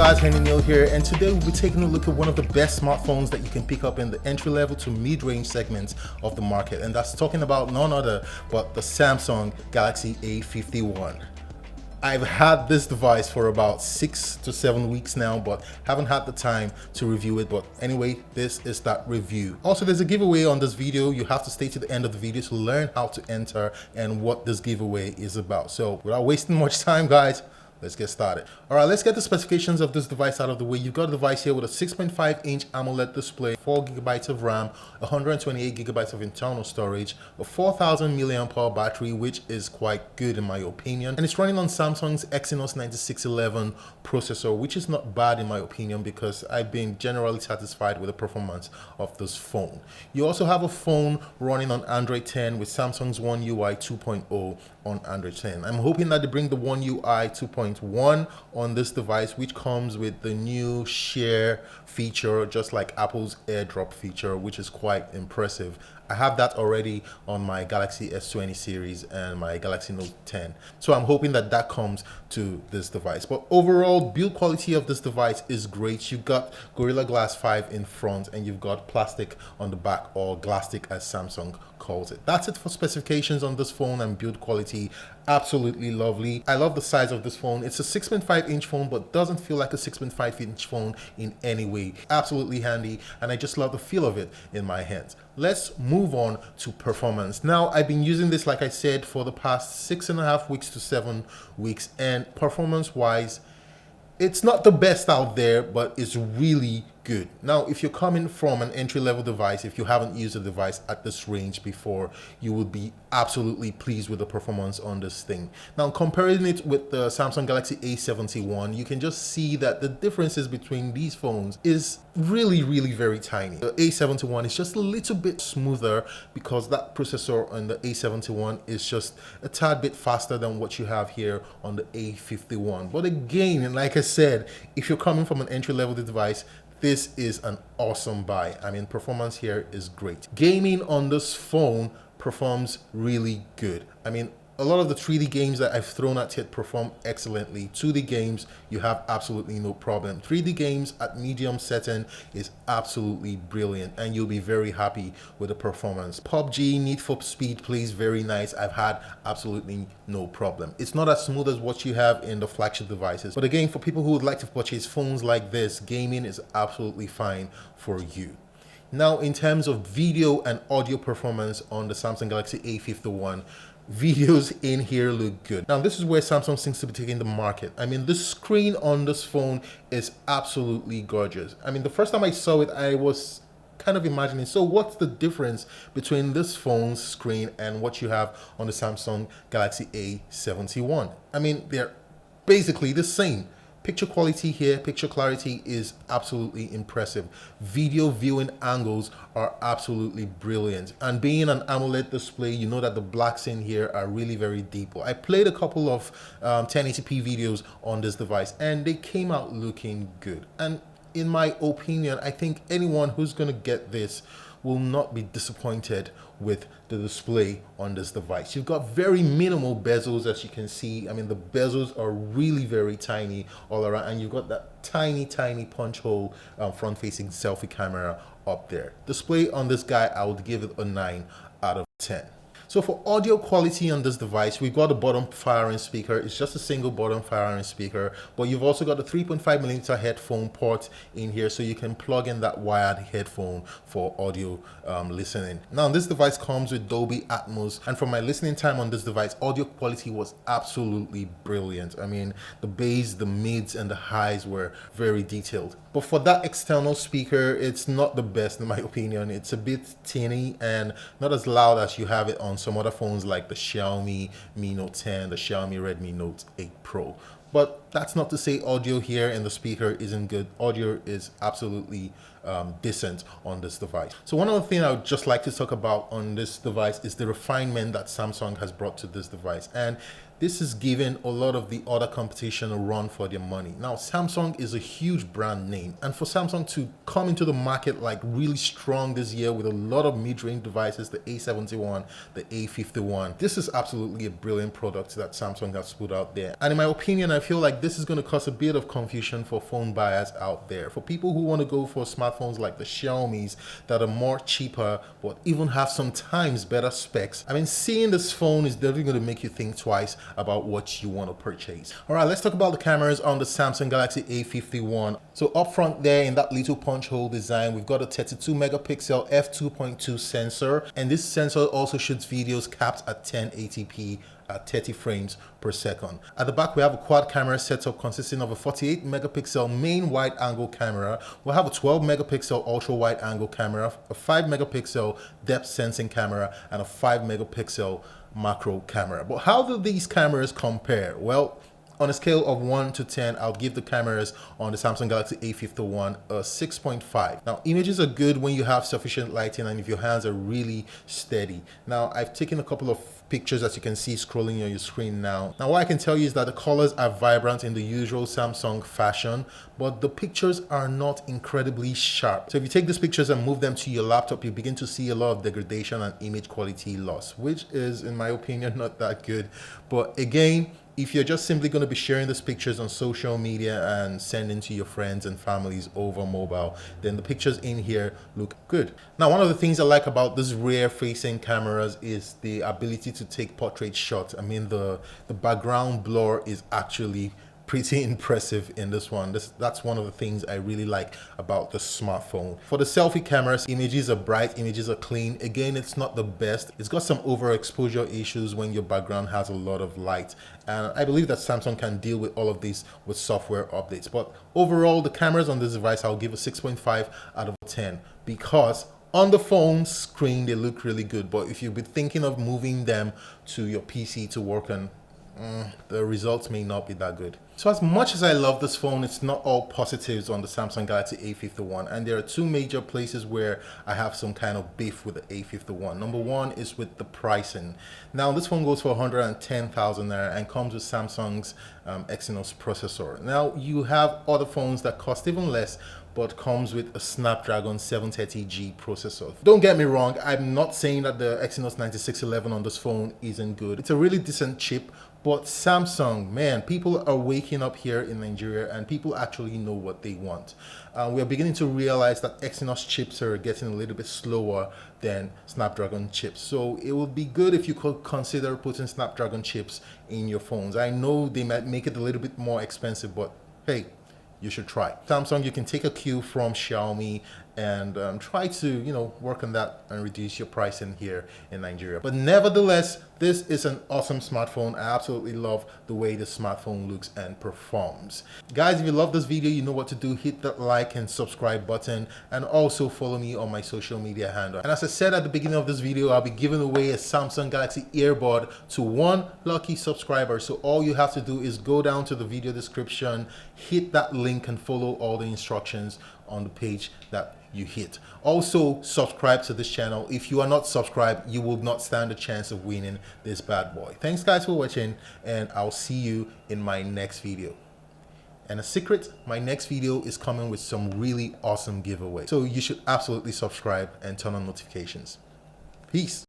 guys, Henry Neil here, and today we'll be taking a look at one of the best smartphones that you can pick up in the entry-level to mid-range segments of the market, and that's talking about none other but the Samsung Galaxy A51. I've had this device for about 6 to 7 weeks now, but haven't had the time to review it. But anyway, this is that review. Also, there's a giveaway on this video. You have to stay to the end of the video to learn how to enter and what this giveaway is about. So without wasting much time, guys, let's get started. All right, let's get the specifications of this device out of the way. You've got a device here with a 6.5-inch AMOLED display, 4 GB of RAM, 128 GB of internal storage, a 4000 mAh battery, which is quite good in my opinion. And it's running on Samsung's Exynos 9611 processor, which is not bad in my opinion because I've been generally satisfied with the performance of this phone. You also have a phone running on Android 10 with Samsung's One UI 2.0 on Android 10. I'm hoping that they bring the One UI 2.1 on this device, which comes with the new share feature, just like Apple's AirDrop feature, which is quite impressive. I have that already on my Galaxy S20 series and my Galaxy Note 10. So I'm hoping that that comes to this device. But overall, build quality of this device is great. You've got Gorilla Glass 5 in front and you've got plastic on the back, or Glastic as Samsung calls it. That's it for specifications on this phone and build quality. Absolutely lovely. I love the size of this phone. It's a 6.5-inch phone, but doesn't feel like a 6.5-inch phone in any way. Absolutely handy, and I just love the feel of it in my hands. Let's move on to performance. Now, I've been using this, like I said, for the past 6.5 weeks to 7 weeks, and performance-wise, it's not the best out there, but it's really good. Now, if you're coming from an entry-level device, if you haven't used a device at this range before, you will be absolutely pleased with the performance on this thing. Now, comparing it with the Samsung Galaxy A71, you can just see that the differences between these phones is really very tiny. The A71 is just a little bit smoother because that processor on the A71 is just a tad bit faster than what you have here on the A51. But again, and like I said, if you're coming from an entry-level device, this is an awesome buy. I mean, performance here is great. Gaming on this phone performs really good. I mean, a lot of the 3D games that I've thrown at it perform excellently. 2D games, you have absolutely no problem. 3D games at medium setting is absolutely brilliant, and you'll be very happy with the performance. PUBG, Need for Speed plays very nice. I've had absolutely no problem. It's not as smooth as what you have in the flagship devices, but again, for people who would like to purchase phones like this, gaming is absolutely fine for you. Now, in terms of video and audio performance on the Samsung Galaxy A51, videos in here look good. Now, this is where Samsung seems to be taking the market. I mean, the screen on this phone is absolutely gorgeous. I mean, the first time I saw it, I was kind of imagining, so what's the difference between this phone's screen and what you have on the Samsung Galaxy A71? I mean, they're basically the same. Picture quality here, picture clarity is absolutely impressive. Video viewing angles are absolutely brilliant. And being an AMOLED display, you know that the blacks in here are really very deep. I played a couple of 1080p videos on this device and they came out looking good. And in my opinion, I think anyone who's gonna get this will not be disappointed with the display on this device. You've got very minimal bezels, as you can see. I mean, the bezels are really very tiny all around, and you've got that tiny punch hole front-facing selfie camera up there. Display on this guy, I would give it a 9 out of 10. So for audio quality on this device, we've got a bottom firing speaker. It's just a single bottom firing speaker, but you've also got a 3.5mm headphone port in here, so you can plug in that wired headphone for audio listening. Now, this device comes with Dolby Atmos, and for my listening time on this device, audio quality was absolutely brilliant. I mean, the bass, the mids, and the highs were very detailed. But for that external speaker, it's not the best in my opinion. It's a bit tinny and not as loud as you have it on some other phones like the Xiaomi Mi Note 10, the Xiaomi Redmi Note 8 Pro. But that's not to say audio here in the speaker isn't good. Audio is absolutely decent on this device. So one other thing I would just like to talk about on this device is the refinement that Samsung has brought to this device. And this is giving a lot of the other competition a run for their money. Now, Samsung is a huge brand name, and for Samsung to come into the market like really strong this year with a lot of mid-range devices, the A71, the A51, this is absolutely a brilliant product that Samsung has put out there. And in my opinion, I feel like this is going to cause a bit of confusion for phone buyers out there. For people who want to go for smartphones like the Xiaomi's that are more cheaper, but even have sometimes better specs, I mean, seeing this phone is definitely going to make you think twice about what you want to purchase. All right, let's talk about the cameras on the Samsung Galaxy A51. So up front there in that little punch hole design, we've got a 32 megapixel f2.2 sensor, and this sensor also shoots videos capped at 1080p at 30 frames per second. At the back, we have a quad camera setup consisting of a 48 megapixel main wide angle camera. We'll have a 12 megapixel ultra wide angle camera, a 5 megapixel depth sensing camera, and a 5 megapixel macro camera. But how do these cameras compare? Well, on a scale of 1 to 10, I'll give the cameras on the Samsung Galaxy A51 a 6.5. Now, images are good when you have sufficient lighting and if your hands are really steady. Now, I've taken a couple of pictures, as you can see scrolling on your screen now. Now, what I can tell you is that the colors are vibrant in the usual Samsung fashion, but the pictures are not incredibly sharp. So if you take these pictures and move them to your laptop, you begin to see a lot of degradation and image quality loss, which is, in my opinion, not that good. But again, if you're just simply going to be sharing these pictures on social media and sending to your friends and families over mobile, then the pictures in here look good. Now, one of the things I like about these rear facing cameras is the ability to take portrait shots. I mean, the background blur is actually pretty impressive in this one. That's one of the things I really like about the smartphone. For the selfie cameras, images are bright, images are clean. Again, it's not the best. It's got some overexposure issues when your background has a lot of light. And I believe that Samsung can deal with all of this with software updates. But overall, the cameras on this device, I'll give a 6.5 out of 10 because on the phone screen, they look really good. But if you've been thinking of moving them to your PC to work on, the results may not be that good. So as much as I love this phone, it's not all positives on the Samsung Galaxy A51, and there are two major places where I have some kind of beef with the A51. Number one is with the pricing. Now this phone goes for 110,000 naira and comes with Samsung's Exynos processor. Now you have other phones that cost even less but comes with a Snapdragon 730G processor. Don't get me wrong, I'm not saying that the Exynos 9611 on this phone isn't good. It's a really decent chip, but Samsung, man, people are waking up here in Nigeria and people actually know what they want. We're beginning to realize that Exynos chips are getting a little bit slower than Snapdragon chips. So it would be good if you could consider putting Snapdragon chips in your phones. I know they might make it a little bit more expensive, but hey, you should try. Samsung, you can take a cue from Xiaomi and try to, work on that and reduce your pricing here in Nigeria. But nevertheless, this is an awesome smartphone. I absolutely love the way the smartphone looks and performs. Guys, if you love this video, you know what to do. Hit that like and subscribe button and also follow me on my social media handle. And as I said at the beginning of this video, I'll be giving away a Samsung Galaxy earbud to one lucky subscriber. So all you have to do is go down to the video description, hit that link and follow all the instructions on the page that you hit. Also, subscribe to this channel. If you are not subscribed, you will not stand a chance of winning this bad boy. Thanks guys for watching, and I'll see you in my next video. And a secret, my next video is coming with some really awesome giveaway. So you should absolutely subscribe and turn on notifications. Peace.